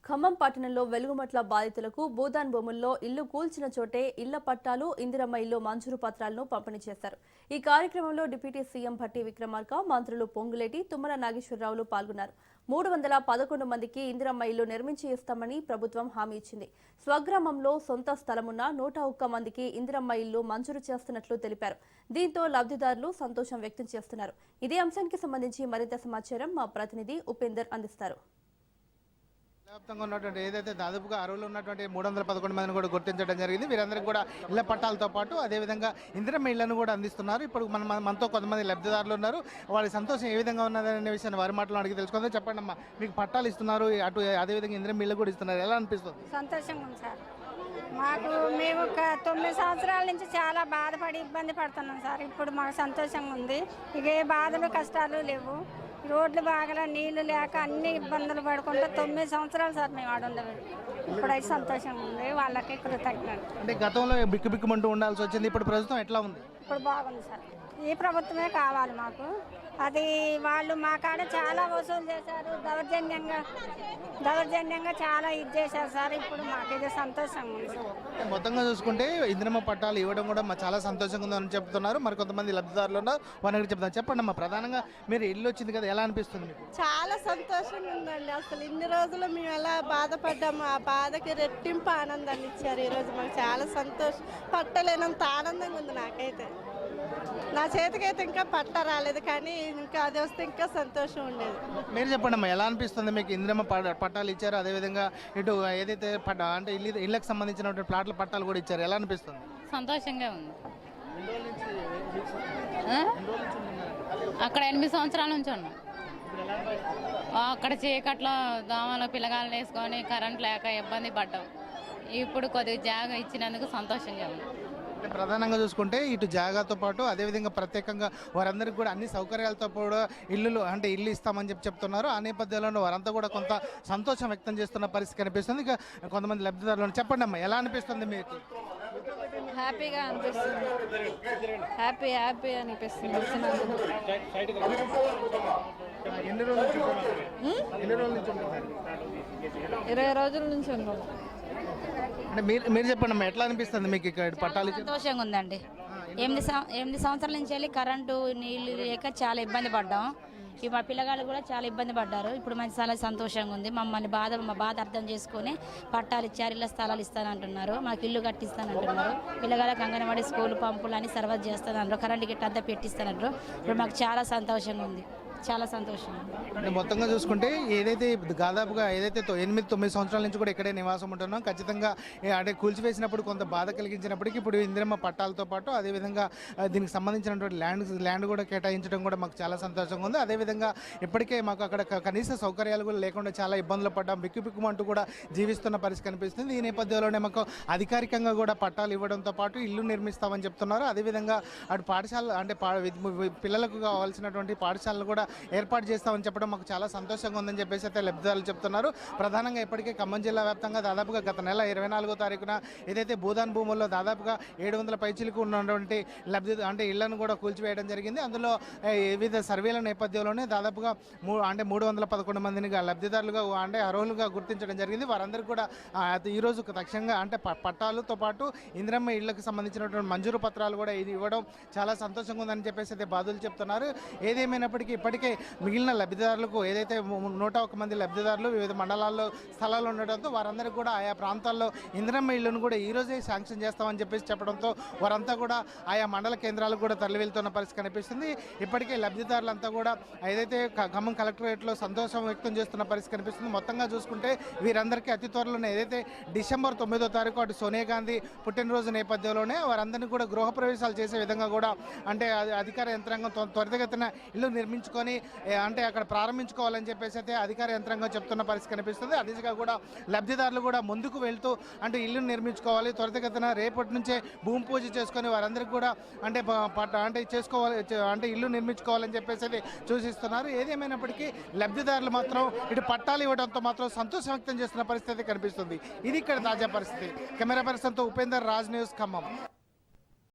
ఖమ్మం పట్టణంలో వెలుగుమట్ల బాధితులకు భూదాన్ భూముల్లో ఇల్లు కూల్చిన చోటే ఇళ్ల పట్టాలు, ఇందిరమ్మ ఇల్లు మంజూరు పత్రాలను పంపిణీ చేశారు. ఈ కార్యక్రమంలో డిప్యూటీ సీఎం భట్టి విక్రమార్క, మంత్రులు పొంగులేటి, తుమ్మల నాగేశ్వరరావులు పాల్గొన్నారు. 311 మందికి ఇందిరమ్మ ఇల్లు నిర్మించి ఇస్తామని ప్రభుత్వం హామీ ఇచ్చింది. స్వగ్రామంలో సొంత స్థలమున్న 101 మందికి ఇందిరమ్మ ఇల్లు మంజూరు చేస్తున్నట్లు తెలిపారు. దీంతో లబ్ధిదారులు సంతోషం వ్యక్తం చేస్తున్నారు. ఇదే అంశానికి సంబంధించి మరింత సమాచారం మా ప్రతినిధి ఉపేందర్ అందిస్తారు. వ్యాప్తంగా ఉన్నటువంటి ఏదైతే దాదాపుగా అర్హులు ఉన్నటువంటి 311 మందిని కూడా గుర్తించడం జరిగింది. వీరందరికీ కూడా ఇళ్ల పట్టాలతో పాటు అదేవిధంగా ఇందిరమ్మ ఇళ్లను కూడా అందిస్తున్నారు. ఇప్పుడు మనతో కొంతమంది లబ్ధిదారులు ఉన్నారు. వారి సంతోషం ఏ విధంగా ఉన్నదనే విషయాన్ని వారి మాటలు అడిగి తెలుసుకుందాం. చెప్పండి అమ్మా, మీకు పట్టాలు ఇస్తున్నారు, అటు అదేవిధంగా ఇందిరమ్మ ఇళ్ళు కూడా ఇస్తున్నారు, ఎలా అనిపిస్తుంది? సంతోషంగా ఉంది సార్. మేము 9 సంవత్సరాల నుంచి చాలా బాధపడి ఇబ్బంది పడుతున్నాం సార్. ఇప్పుడు మాకు సంతోషంగా ఉంది. ఇక ఏ బాధలు కష్టాలు లేవు. రోడ్లు బాగా నీళ్లు లేక అన్ని ఇబ్బందులు పడుకుంటూ 9 సంవత్సరాలు సార్ మేము ఆడుండవు. ఇప్పుడైతే సంతోషంగా ఉంది. వాళ్ళకి కృతజ్ఞతలు. అంటే గతంలో బిక్కుబిక్కుమంటూ ఉండాల్సి వచ్చింది, ఇప్పుడు ప్రస్తుతం ఎట్లా ఉంది? ఇప్పుడు బాగుంది సార్. ఈ ప్రభుత్వమే కావాలి మాకు. అది వాళ్ళు మా కాడ చాలా వసూలు చేశారు, దౌర్జన్యంగా చాలా ఇది చేశారు సార్. ఇప్పుడు మాకు ఇది సంతోషంగా ఉంది సార్. మొత్తంగా చూసుకుంటే ఇందిరమ్మ పట్టాలు ఇవ్వడం కూడా చాలా సంతోషంగా ఉందని చెప్తున్నారు. మరి కొంతమంది లబ్ధిదారులు ఉన్నారు, వారికి చెప్తాను. చెప్పండి అమ్మా, ప్రధానంగా మీరు ఇల్లు వచ్చింది కదా, ఎలా అనిపిస్తుంది మీకు? చాలా సంతోషంగా ఉందండి. అసలు ఇన్ని రోజులు మేము ఎలా బాధపడ్డాము, ఆ బాధకి రెట్టింపు ఆనందాన్ని ఇచ్చారు. ఈరోజు మాకు చాలా సంతోషం, పట్టలేనంత ఆనందంగా ఉంది. నాకైతే నా చేతికైతే ఇంకా పట్ట రాలేదు, కానీ ఇంకా అది వస్తే ఇంకా సంతోషం ఉండేది. మీరు చెప్పండి అమ్మా, ఎలా అనిపిస్తుంది మీకు? ఇందిరమ్మ పట్టాలు ఇచ్చారు, అదేవిధంగా ఇటు ఏదైతే అంటే ఇళ్ళకి సంబంధించినటువంటి ప్లాట్ల పట్టాలు కూడా ఇచ్చారు, ఎలా అనిపిస్తుంది? సంతోషంగా ఉంది. అక్కడ 8 సంవత్సరాల నుంచి ఉన్నాం. అక్కడ చీకట్లో దోమల పిల్లగాలను వేసుకొని కరెంట్ లేక ఇబ్బంది పడ్డాం. ఇప్పుడు కొద్దిగా జాగా ఇచ్చినందుకు సంతోషంగా ఉంది. ప్రధానంగా చూసుకుంటే ఇటు జాగాతో పాటు అదేవిధంగా ప్రత్యేకంగా వారందరికీ కూడా అన్ని సౌకర్యాలతో కూడా ఇల్లు ఇస్తామని చెప్తున్నారు. ఆ నేపథ్యంలో వారంతా కూడా కొంత సంతోషం వ్యక్తం చేస్తున్న పరిస్థితి కనిపిస్తుంది. ఇక కొంతమంది లబ్ధిదారులను చెప్పండి అమ్మా, ఎలా అనిపిస్తుంది మీకు? హ్యాపీగా అనిపిస్తుంది. హ్యాపీ అనిపిస్తుంది. 20 రోజుల నుంచి ఉన్నాం. అంటే మీరు చెప్పండి అమ్మా, ఎట్లా అనిపిస్తుంది మీకు ఇక్కడ పట్టాలు? సంతోషంగా ఉందండి. 8 సంవత్సరాల నుంచి వెళ్ళి కరెంటు నీళ్ళు లేక చాలా ఇబ్బంది పడ్డాం. మా పిల్లగాళ్ళు కూడా చాలా ఇబ్బంది పడ్డారు. ఇప్పుడు మంచి చాలా సంతోషంగా ఉంది. మమ్మల్ని మా బాధ అర్థం చేసుకొని పట్టాలు ఇచ్చారు, ఇళ్ళ స్థలాలు ఇస్తానంటున్నారు, మాకు ఇల్లు కట్టిస్తానంటున్నారు. పిల్లగాళ్ళకి అంగన్వాడీ స్కూల్ పంపులు అని సర్వీస్ చేస్తానంటారు, కరెంటు గిట్ట అంతా పెట్టిస్తానంటారు. ఇప్పుడు మాకు చాలా సంతోషంగా ఉంది, చాలా సంతోషం. అంటే మొత్తంగా చూసుకుంటే ఏదైతే దాదాపుగా 8-9 సంవత్సరాల నుంచి కూడా ఇక్కడే నివాసం ఉంటున్నాం. ఖచ్చితంగా అంటే కూల్చివేసినప్పుడు కొంత బాధ కలిగించినప్పటికీ ఇప్పుడు ఇందిరమ్మ పట్టాలతో పాటు అదేవిధంగా దీనికి సంబంధించినటువంటి ల్యాండ్ కూడా కేటాయించడం కూడా మాకు చాలా సంతోషంగా ఉంది. అదేవిధంగా ఇప్పటికే మాకు అక్కడ కనీస సౌకర్యాలు కూడా లేకుండా చాలా ఇబ్బందులు పడ్డాం, బిక్కుబిక్కుమంటూ కూడా జీవిస్తున్న పరిస్థితి కనిపిస్తుంది. ఈ నేపథ్యంలోనే మాకు అధికారికంగా కూడా పట్టాలు ఇవ్వడంతో పాటు ఇల్లు నిర్మిస్తామని చెప్తున్నారు. అదేవిధంగా అటు పాఠశాల అంటే పిల్లలకు కావాల్సినటువంటి పాఠశాలలు కూడా ఏర్పాటు చేస్తామని చెప్పడం మాకు చాలా సంతోషంగా ఉందని చెప్పేసి అయితే లబ్ధిదారులు చెప్తున్నారు. ప్రధానంగా ఇప్పటికే ఖమ్మం జిల్లా వ్యాప్తంగా దాదాపుగా గత నెల 24వ తారీఖున ఏదైతే భూదాన్ భూముల్లో దాదాపుగా 700 పైచిలకు ఉన్నటువంటి ఇళ్లను కూడా కూల్చివేయడం జరిగింది. అందులో వివిధ సర్వేల నేపథ్యంలోనే దాదాపుగా 311 మందిని లబ్ధిదారులుగా అంటే అర్హులుగా గుర్తించడం జరిగింది. వారందరికీ కూడా ఈరోజు తక్షణంగా అంటే పట్టాలతో పాటు ఇందిరమ్మ ఇళ్లకు సంబంధించినటువంటి మంజూరు పత్రాలు కూడా ఇది ఇవ్వడం చాలా సంతోషంగా ఉందని చెప్పేసి అయితే బాధలు చెప్తున్నారు. ఏదేమైనప్పటికీ ఇప్పటికే మిగిలిన లబ్ధిదారులకు ఏదైతే 101 మంది లబ్ధిదారులు వివిధ మండలాల్లో స్థలాలు ఉండడంతో వారందరికీ కూడా ఆయా ప్రాంతాల్లో ఇందిరమ్మ ఇళ్లను కూడా ఈ రోజే శాంక్షన్ చేస్తామని చెప్పేసి చెప్పడంతో వారంతా కూడా ఆయా మండల కేంద్రాలకు కూడా తరలి వెళ్తున్న పరిస్థితి కనిపిస్తుంది. ఇప్పటికే లబ్ధిదారులంతా కూడా ఏదైతే ఖమ్మం కలెక్టరేట్లో సంతోషం వ్యక్తం చేస్తున్న పరిస్థితి కనిపిస్తుంది. మొత్తంగా చూసుకుంటే వీరందరికీ అతి త్వరలోనే ఏదైతే డిసెంబర్ 9వ తారీఖు అటు సోనియా గాంధీ పుట్టినరోజు నేపథ్యంలోనే వారందరినీ కూడా గృహప్రవేశాలు చేసే విధంగా కూడా అంటే అధికార యంత్రాంగం త్వరితగతిన ఇల్లు నిర్మించుకొని అంటే అక్కడ ప్రారంభించుకోవాలని చెప్పేసి అయితే అధికార యంత్రాంగం చెప్తున్న పరిస్థితి కనిపిస్తుంది. అదిగా కూడా లబ్ధిదారులు కూడా ముందుకు వెళ్తూ అంటే ఇల్లు నిర్మించుకోవాలి, త్వరితగతిన రేపటి నుంచే భూమి పూజ చేసుకొని వారందరికీ కూడా అంటే చేసుకోవాలి, అంటే ఇల్లు నిర్మించుకోవాలని చెప్పేసి అయితే సూచిస్తున్నారు. ఏదేమైనప్పటికీ లబ్ధిదారులు మాత్రం ఇటు పట్టాలు ఇవ్వడంతో మాత్రం సంతోషం వ్యక్తం చేస్తున్న పరిస్థితి కనిపిస్తుంది. ఇది ఇక్కడ తాజా పరిస్థితి. కెమెరా పర్సన్తో ఉపేందర్, రాజ్ న్యూస్, ఖమ్మం.